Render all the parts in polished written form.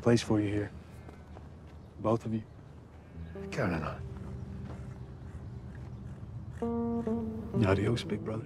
place for you here. Both of you. Counting on. Adios, big brother.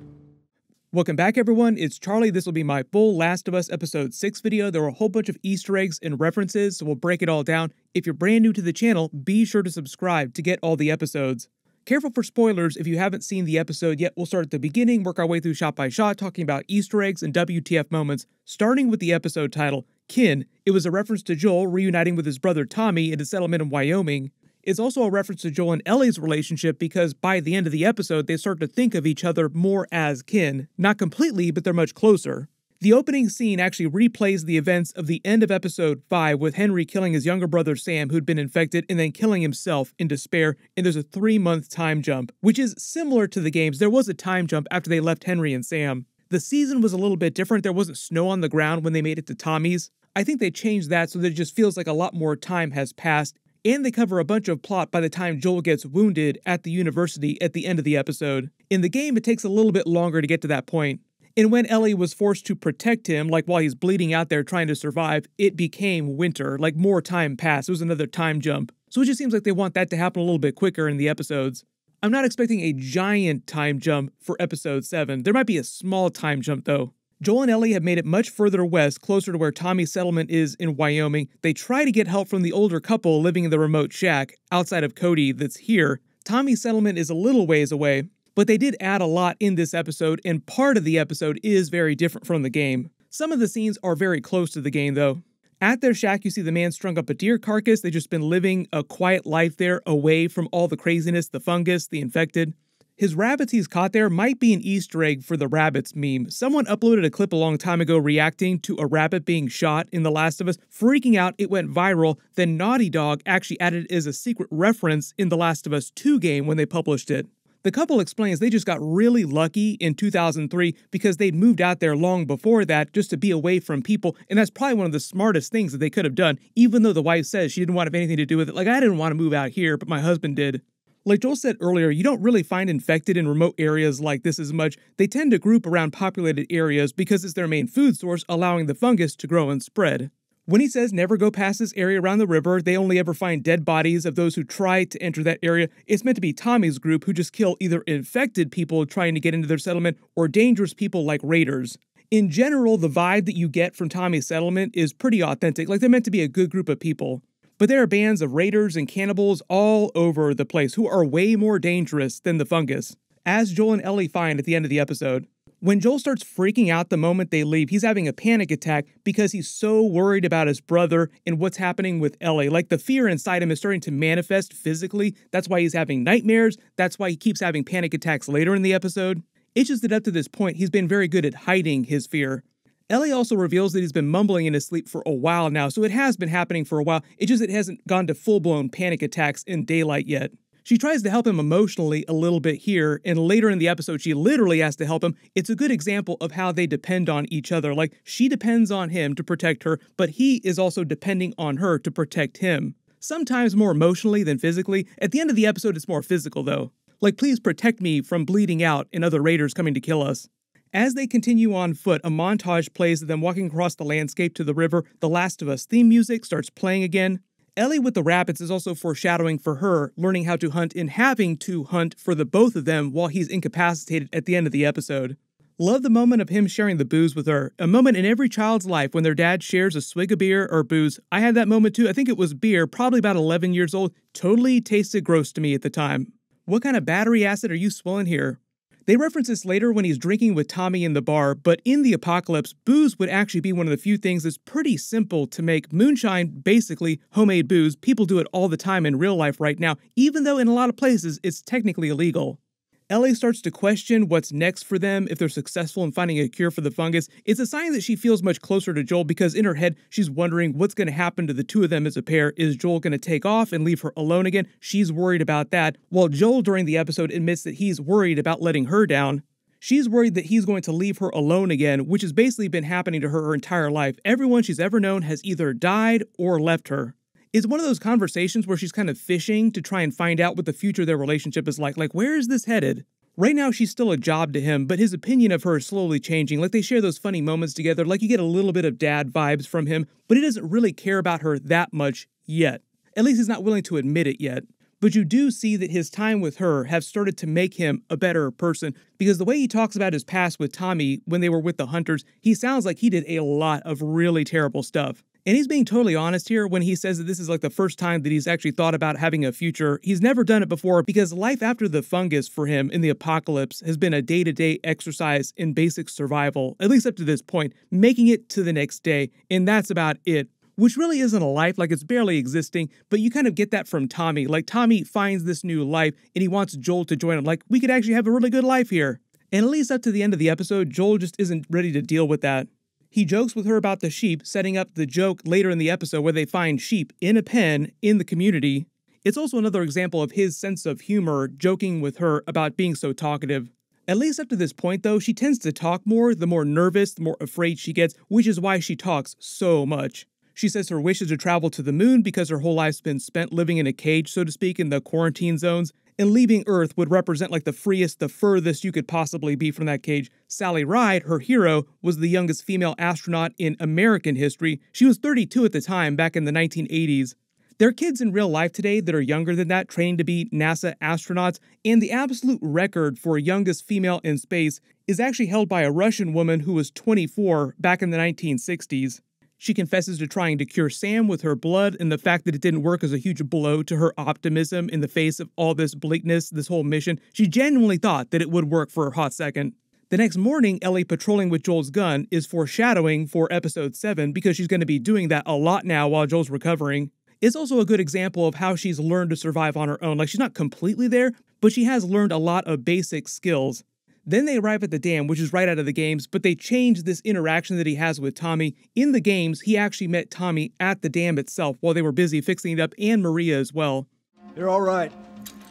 Welcome back, everyone. It's Charlie. This will be my full Last of Us Episode 6 video. There were a whole bunch of Easter eggs and references, so we'll break it all down. If you're brand new to the channel, be sure to subscribe to get all the episodes. Careful for spoilers if you haven't seen the episode yet. We'll start at the beginning, work our way through shot by shot, talking about Easter eggs and WTF moments, starting with the episode title, Kin. It was a reference to Joel reuniting with his brother Tommy in a settlement in Wyoming. It's also a reference to Joel and Ellie's relationship because by the end of the episode, they start to think of each other more as kin. Not completely, but they're much closer. The opening scene actually replays the events of the end of episode 5 with Henry killing his younger brother Sam, who'd been infected, and then killing himself in despair, and there's a 3-month time jump, which is similar to the games. There was a time jump after they left Henry and Sam. The season was a little bit different. There wasn't snow on the ground when they made it to Tommy's. I think they changed that so that it just feels like a lot more time has passed. And they cover a bunch of plot by the time Joel gets wounded at the university at the end of the episode. In the game, it takes a little bit longer to get to that point. And when Ellie was forced to protect him, like while he's bleeding out there trying to survive, it became winter, like more time passed. It was another time jump. So it just seems like they want that to happen a little bit quicker in the episodes. I'm not expecting a giant time jump for episode 7. There might be a small time jump though. Joel and Ellie have made it much further west, closer to where Tommy's settlement is in Wyoming. They try to get help from the older couple living in the remote shack outside of Cody that's here. Tommy's settlement is a little ways away, but they did add a lot in this episode, and part of the episode is very different from the game. Some of the scenes are very close to the game though. At their shack, you see the man strung up a deer carcass. They've just been living a quiet life there, away from all the craziness, the fungus, the infected. His rabbits he's caught there might be an Easter egg for the rabbits meme. Someone uploaded a clip a long time ago reacting to a rabbit being shot in The Last of Us, freaking out, it went viral. Then Naughty Dog actually added it as a secret reference in The Last of Us 2 game when they published it. The couple explains they just got really lucky in 2003 because they'd moved out there long before that just to be away from people, and that's probably one of the smartest things that they could have done, even though the wife says she didn't want to have anything to do with it. Like, I didn't want to move out here, but my husband did. Like Joel said earlier, you don't really find infected in remote areas like this as much. They tend to group around populated areas because it's their main food source, allowing the fungus to grow and spread. When he says never go past this area around the river, they only ever find dead bodies of those who try to enter that area. It's meant to be Tommy's group who just kill either infected people trying to get into their settlement or dangerous people like raiders. In general, the vibe that you get from Tommy's settlement is pretty authentic, like they're meant to be a good group of people. But there are bands of raiders and cannibals all over the place who are way more dangerous than the fungus, as Joel and Ellie find at the end of the episode. When Joel starts freaking out the moment they leave, he's having a panic attack because he's so worried about his brother and what's happening with Ellie. Like the fear inside him is starting to manifest physically. That's why he's having nightmares. That's why he keeps having panic attacks later in the episode. It's just that up to this point, he's been very good at hiding his fear. Ellie also reveals that he's been mumbling in his sleep for a while now, so it has been happening for a while. It's just it hasn't gone to full-blown panic attacks in daylight yet. She tries to help him emotionally a little bit here, and later in the episode, she literally has to help him. It's a good example of how they depend on each other. Like, she depends on him to protect her, but he is also depending on her to protect him. Sometimes more emotionally than physically. At the end of the episode, it's more physical, though. Like, please protect me from bleeding out and other raiders coming to kill us. As they continue on foot, a montage plays of them walking across the landscape to the river. The Last of Us theme music starts playing again. Ellie with the rabbits is also foreshadowing for her learning how to hunt and having to hunt for the both of them while he's incapacitated at the end of the episode. Love the moment of him sharing the booze with her. A moment in every child's life when their dad shares a swig of beer or booze. I had that moment too. I think it was beer, probably about 11 years old. Totally tasted gross to me at the time. What kind of battery acid are you swilling here? They reference this later when he's drinking with Tommy in the bar, but in the apocalypse, booze would actually be one of the few things that's pretty simple to make. Moonshine, basically homemade booze. People do it all the time in real life right now, even though in a lot of places it's technically illegal. Ellie starts to question what's next for them if they're successful in finding a cure for the fungus. It's a sign that she feels much closer to Joel because in her head, she's wondering what's going to happen to the two of them as a pair. Is Joel going to take off and leave her alone again? She's worried about that, while Joel during the episode admits that he's worried about letting her down. She's worried that he's going to leave her alone again, which has basically been happening to her entire life. Everyone she's ever known has either died or left her. It's one of those conversations where she's kind of fishing to try and find out what the future of their relationship is like. Like, where is this headed? Right now, she's still a job to him, but his opinion of her is slowly changing. Like, they share those funny moments together, like you get a little bit of dad vibes from him, but he doesn't really care about her that much yet. At least he's not willing to admit it yet. But you do see that his time with her have started to make him a better person, because the way he talks about his past with Tommy when they were with the hunters, he sounds like he did a lot of really terrible stuff. And he's being totally honest here when he says that this is like the first time that he's actually thought about having a future. He's never done it before because life after the fungus for him in the apocalypse has been a day-to-day exercise in basic survival, at least up to this point, making it to the next day, and that's about it. Which really isn't a life, like it's barely existing, but you kind of get that from Tommy. Like, Tommy finds this new life and he wants Joel to join him. Like, we could actually have a really good life here. And at least up to the end of the episode, Joel just isn't ready to deal with that. He jokes with her about the sheep, setting up the joke later in the episode where they find sheep in a pen in the community. It's also another example of his sense of humor, joking with her about being so talkative. At least up to this point, though, she tends to talk more, the more nervous, the more afraid she gets, which is why she talks so much. She says her wish is to travel to the moon because her whole life's been spent living in a cage, so to speak, in the quarantine zones, and leaving Earth would represent like the freest, the furthest you could possibly be from that cage. Sally Ride, her hero, was the youngest female astronaut in American history. She was 32 at the time, back in the 1980s. There are kids in real life today that are younger than that, trained to be NASA astronauts, and the absolute record for youngest female in space is actually held by a Russian woman who was 24 back in the 1960s. She confesses to trying to cure Sam with her blood, and the fact that it didn't work is a huge blow to her optimism in the face of all this bleakness, this whole mission. She genuinely thought that it would work for a hot second. The next morning, Ellie patrolling with Joel's gun is foreshadowing for episode 7 because she's going to be doing that a lot now while Joel's recovering. It's also a good example of how she's learned to survive on her own. Like, she's not completely there, but she has learned a lot of basic skills. Then they arrive at the dam, which is right out of the games, but they change this interaction that he has with Tommy. In the games, he actually met Tommy at the dam itself while they were busy fixing it up, and Maria as well. They're all right.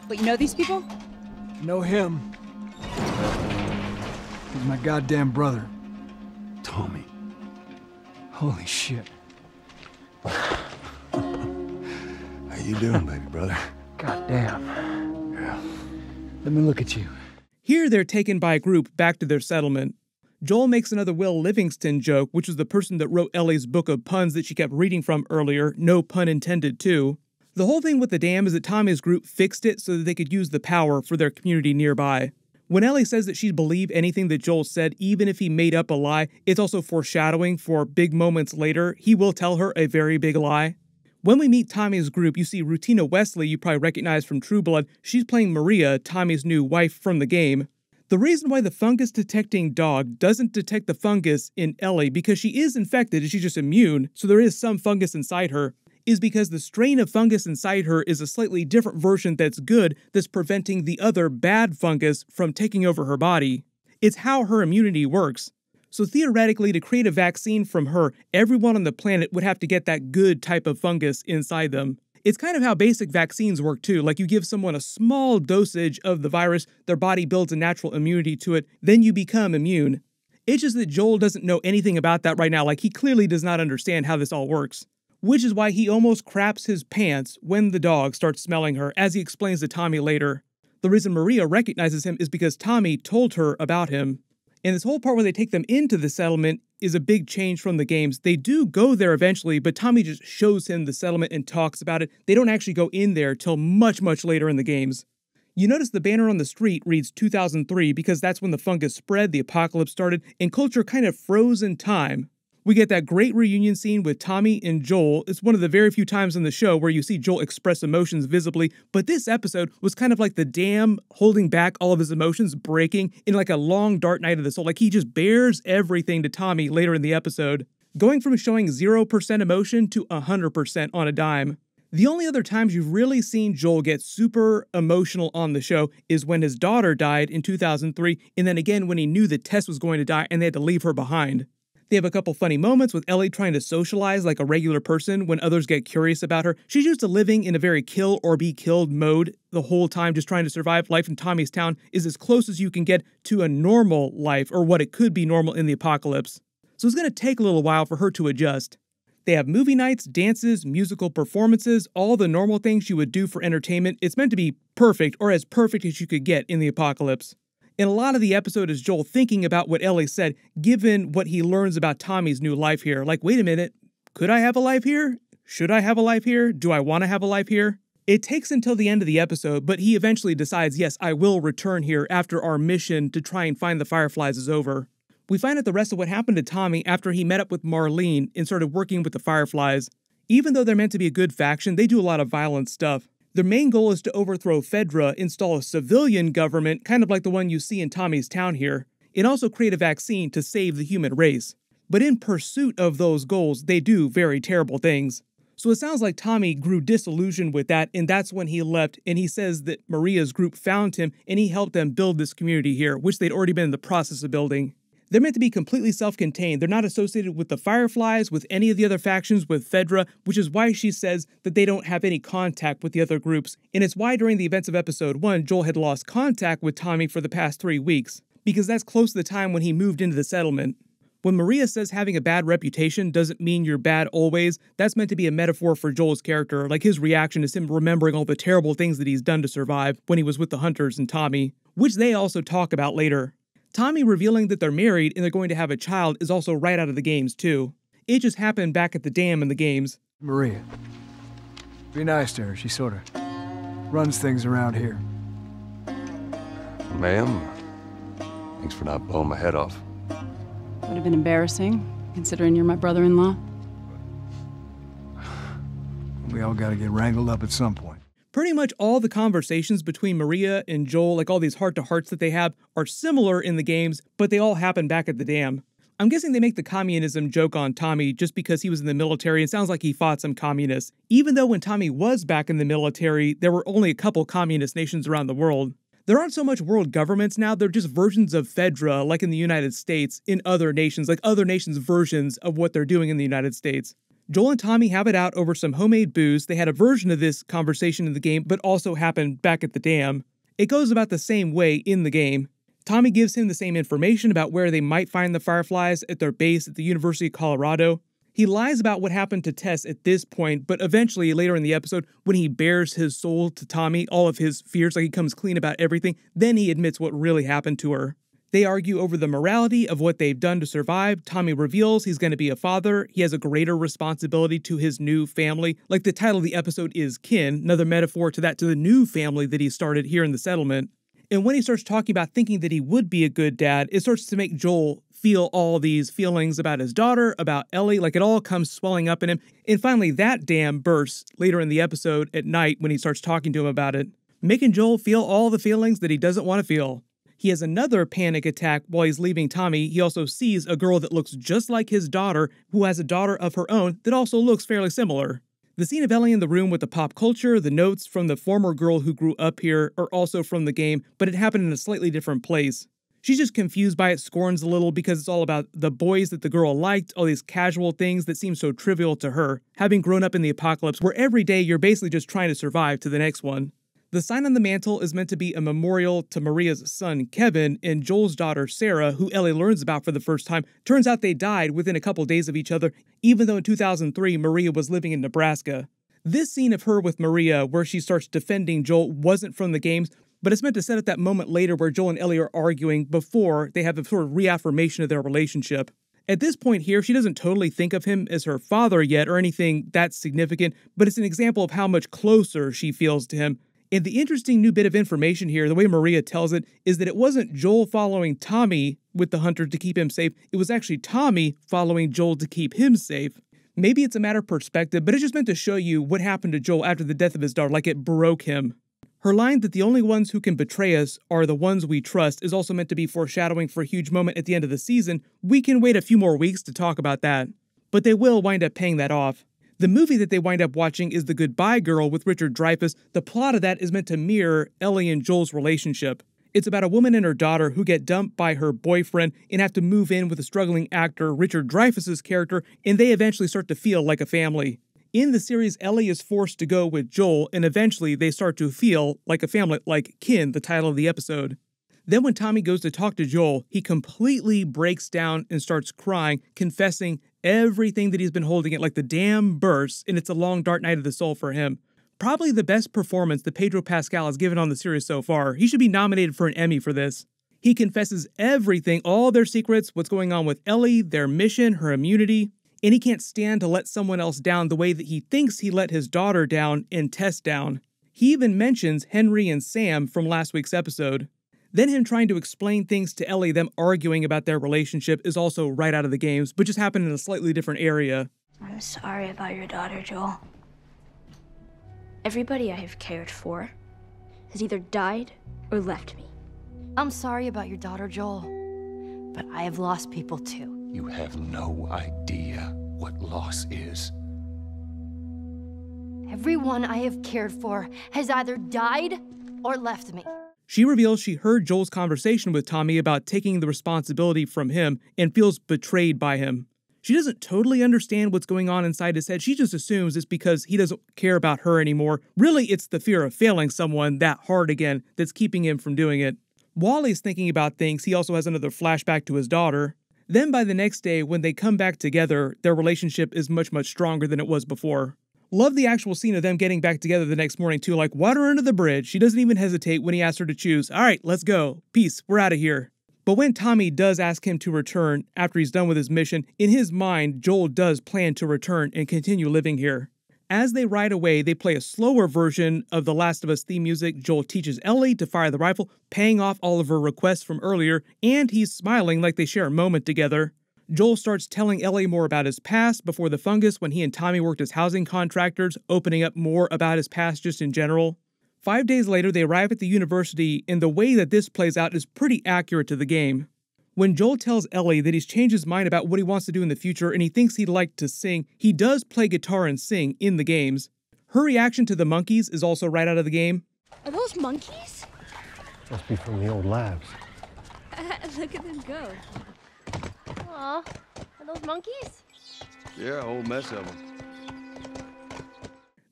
But you know these people? Know him. He's my goddamn brother. Tommy. Holy shit. How you doing, baby brother? Goddamn. Yeah. Let me look at you. Here, they're taken by a group back to their settlement. Joel makes another Will Livingston joke, which was the person that wrote Ellie's book of puns that she kept reading from earlier, no pun intended too. The whole thing with the dam is that Tommy's group fixed it so that they could use the power for their community nearby. When Ellie says that she'd believe anything that Joel said, even if he made up a lie, it's also foreshadowing for big moments later. He will tell her a very big lie. When we meet Tommy's group, you see Rutina Wesley, you probably recognize from True Blood. She's playing Maria, Tommy's new wife from the game. The reason why the fungus detecting dog doesn't detect the fungus in Ellie, because she is infected and she's just immune, so there is some fungus inside her, is because the strain of fungus inside her is a slightly different version that's good, that's preventing the other bad fungus from taking over her body. It's how her immunity works. So theoretically, to create a vaccine from her, everyone on the planet would have to get that good type of fungus inside them. It's kind of how basic vaccines work too, like you give someone a small dosage of the virus, their body builds a natural immunity to it, then you become immune. It's just that Joel doesn't know anything about that right now, like he clearly does not understand how this all works. Which is why he almost craps his pants when the dog starts smelling her, as he explains to Tommy later. The reason Maria recognizes him is because Tommy told her about him. And this whole part where they take them into the settlement is a big change from the games. They do go there eventually, but Tommy just shows him the settlement and talks about it. They don't actually go in there till much, much later in the games. You notice the banner on the street reads 2003 because that's when the fungus spread, the apocalypse started, and culture kind of froze in time. We get that great reunion scene with Tommy and Joel. It's one of the very few times in the show where you see Joel express emotions visibly, but this episode was kind of like the dam holding back all of his emotions, breaking in like a long dark night of the soul. Like he just bears everything to Tommy later in the episode, going from showing 0% emotion to 100% on a dime. The only other times you've really seen Joel get super emotional on the show is when his daughter died in 2003, and then again when he knew that Tess was going to die and they had to leave her behind. They have a couple funny moments with Ellie trying to socialize like a regular person when others get curious about her. She's used to living in a very kill or be killed mode the whole time, just trying to survive. Life in Tommy's town is as close as you can get to a normal life, or what it could be normal in the apocalypse. So it's going to take a little while for her to adjust. They have movie nights, dances, musical performances, all the normal things you would do for entertainment. It's meant to be perfect, or as perfect as you could get in the apocalypse. And a lot of the episode is Joel thinking about what Ellie said, given what he learns about Tommy's new life here. Like, wait a minute, could I have a life here? Should I have a life here? Do I want to have a life here? It takes until the end of the episode, but he eventually decides, yes, I will return here after our mission to try and find the Fireflies is over. We find out the rest of what happened to Tommy after he met up with Marlene and started working with the Fireflies. Even though they're meant to be a good faction, they do a lot of violent stuff. Their main goal is to overthrow FEDRA, install a civilian government, kind of like the one you see in Tommy's town here, and also create a vaccine to save the human race. But in pursuit of those goals, they do very terrible things. So it sounds like Tommy grew disillusioned with that, and that's when he left, and he says that Maria's group found him, and he helped them build this community here, which they'd already been in the process of building. They're meant to be completely self-contained. They're not associated with the Fireflies, with any of the other factions, with FEDRA, which is why she says that they don't have any contact with the other groups. And it's why during the events of episode 1, Joel had lost contact with Tommy for the past 3 weeks, because that's close to the time when he moved into the settlement. When Maria says having a bad reputation doesn't mean you're bad always, that's meant to be a metaphor for Joel's character, like his reaction is him remembering all the terrible things that he's done to survive when he was with the Hunters and Tommy, which they also talk about later. Tommy revealing that they're married and they're going to have a child is also right out of the games, too. It just happened back at the dam in the games. Maria. Be nice to her. She sort of runs things around here. Ma'am, thanks for not blowing my head off. Would have been embarrassing, considering you're my brother-in-law. We all gotta get wrangled up at some point. Pretty much all the conversations between Maria and Joel, like all these heart-to-hearts that they have, are similar in the games, but they all happen back at the dam. I'm guessing they make the communism joke on Tommy just because he was in the military and sounds like he fought some communists, even though when Tommy was back in the military, there were only a couple communist nations around the world. There aren't so much world governments now, they're just versions of FEDRA, like in the United States, in other nations, like other nations' versions of what they're doing in the United States. Joel and Tommy have it out over some homemade booze. They had a version of this conversation in the game, but also happened back at the dam. It goes about the same way in the game. Tommy gives him the same information about where they might find the Fireflies at their base at the University of Colorado. He lies about what happened to Tess at this point, but eventually, later in the episode, when he bears his soul to Tommy, all of his fears, like he comes clean about everything, then he admits what really happened to her. They argue over the morality of what they've done to survive. Tommy reveals he's going to be a father. He has a greater responsibility to his new family. Like the title of the episode is Kin, another metaphor to that, to the new family that he started here in the settlement. And when he starts talking about thinking that he would be a good dad, it starts to make Joel feel all these feelings about his daughter, about Ellie, like it all comes swelling up in him. And finally, that dam bursts later in the episode at night when he starts talking to him about it, making Joel feel all the feelings that he doesn't want to feel. He has another panic attack while he's leaving Tommy. He also sees a girl that looks just like his daughter, who has a daughter of her own that also looks fairly similar. The scene of Ellie in the room with the pop culture, the notes from the former girl who grew up here are also from the game, but it happened in a slightly different place. She's just confused by it, scorns a little because it's all about the boys that the girl liked, all these casual things that seem so trivial to her, having grown up in the apocalypse where every day you're basically just trying to survive to the next one. The sign on the mantle is meant to be a memorial to Maria's son, Kevin, and Joel's daughter, Sarah, who Ellie learns about for the first time. Turns out they died within a couple days of each other, even though in 2003, Maria was living in Nebraska. This scene of her with Maria, where she starts defending Joel, wasn't from the games, but it's meant to set up that moment later where Joel and Ellie are arguing before they have a sort of reaffirmation of their relationship. At this point here, she doesn't totally think of him as her father yet or anything that significant, but it's an example of how much closer she feels to him. And the interesting new bit of information here, the way Maria tells it, is that it wasn't Joel following Tommy with the hunter to keep him safe. It was actually Tommy following Joel to keep him safe. Maybe it's a matter of perspective, but it's just meant to show you what happened to Joel after the death of his daughter, like it broke him. Her line that the only ones who can betray us are the ones we trust is also meant to be foreshadowing for a huge moment at the end of the season. We can wait a few more weeks to talk about that, but they will wind up paying that off. The movie that they wind up watching is The Goodbye Girl with Richard Dreyfuss. The plot of that is meant to mirror Ellie and Joel's relationship. It's about a woman and her daughter who get dumped by her boyfriend and have to move in with a struggling actor, Richard Dreyfuss's character, and they eventually start to feel like a family. In the series, Ellie is forced to go with Joel, and eventually they start to feel like a family, like Kin, the title of the episode. Then when Tommy goes to talk to Joel, he completely breaks down and starts crying, confessing everything that he's been holding it, like the dam bursts, and it's a long dark night of the soul for him. Probably the best performance that Pedro Pascal has given on the series so far. He should be nominated for an Emmy for this. He confesses everything, all their secrets, what's going on with Ellie, their mission, her immunity, and he can't stand to let someone else down the way that he thinks he let his daughter down and Tess down. He even mentions Henry and Sam from last week's episode. Then him trying to explain things to Ellie, them arguing about their relationship, is also right out of the games, but just happened in a slightly different area. I'm sorry about your daughter, Joel. Everybody I have cared for has either died or left me. I'm sorry about your daughter, Joel, but I have lost people too. You have no idea what loss is. Everyone I have cared for has either died or left me. She reveals she heard Joel's conversation with Tommy about taking the responsibility from him and feels betrayed by him. She doesn't totally understand what's going on inside his head. She just assumes it's because he doesn't care about her anymore. Really, it's the fear of failing someone that hard again that's keeping him from doing it. While he's thinking about things, he also has another flashback to his daughter. Then by the next day, when they come back together, their relationship is much, much stronger than it was before. Love the actual scene of them getting back together the next morning too, like water under the bridge. She doesn't even hesitate when he asks her to choose. All right, let's go. Peace, we're out of here. But when Tommy does ask him to return after he's done with his mission, in his mind, Joel does plan to return and continue living here. As they ride away, they play a slower version of the Last of Us theme music. Joel teaches Ellie to fire the rifle, paying off all of her requests from earlier, and he's smiling like they share a moment together. Joel starts telling Ellie more about his past before the fungus when he and Tommy worked as housing contractors, opening up more about his past just in general. 5 days later, they arrive at the university, and the way that this plays out is pretty accurate to the game. When Joel tells Ellie that he's changed his mind about what he wants to do in the future and he thinks he'd like to sing, he does play guitar and sing in the games. Her reaction to the monkeys is also right out of the game. Are those monkeys? Must be from the old labs. Look at them go. Aw, are those monkeys? Yeah, a whole mess of them.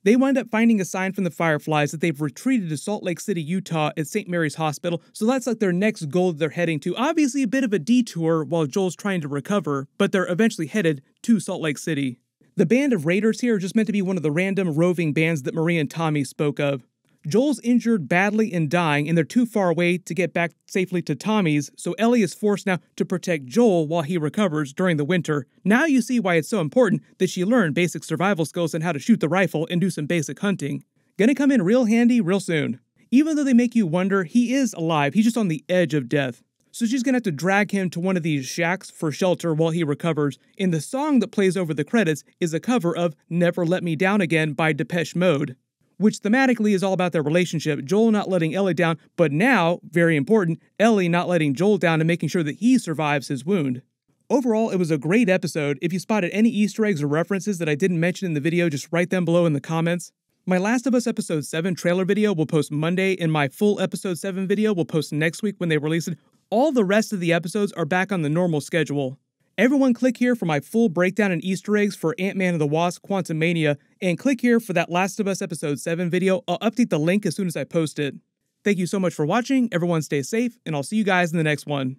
They wind up finding a sign from the Fireflies that they've retreated to Salt Lake City, Utah at St. Mary's Hospital, so that's like their next goal that they're heading to. Obviously a bit of a detour while Joel's trying to recover, but they're eventually headed to Salt Lake City. The band of raiders here are just meant to be one of the random roving bands that Maria and Tommy spoke of. Joel's injured badly and dying, and they're too far away to get back safely to Tommy's, so Ellie is forced now to protect Joel while he recovers during the winter. Now you see why it's so important that she learned basic survival skills and how to shoot the rifle and do some basic hunting. Gonna come in real handy real soon. Even though they make you wonder, he is alive, he's just on the edge of death. So she's gonna have to drag him to one of these shacks for shelter while he recovers, and the song that plays over the credits is a cover of Never Let Me Down Again by Depeche Mode, which thematically is all about their relationship, Joel not letting Ellie down, but now, very important, Ellie not letting Joel down and making sure that he survives his wound. Overall, it was a great episode. If you spotted any Easter eggs or references that I didn't mention in the video, just write them below in the comments. My Last of Us Episode 7 trailer video will post Monday, and my full Episode 7 video will post next week when they release it. All the rest of the episodes are back on the normal schedule. Everyone click here for my full breakdown and Easter eggs for Ant-Man and the Wasp Quantumania, and click here for that Last of Us Episode 7 video. I'll update the link as soon as I post it. Thank you so much for watching, everyone stay safe, and I'll see you guys in the next one.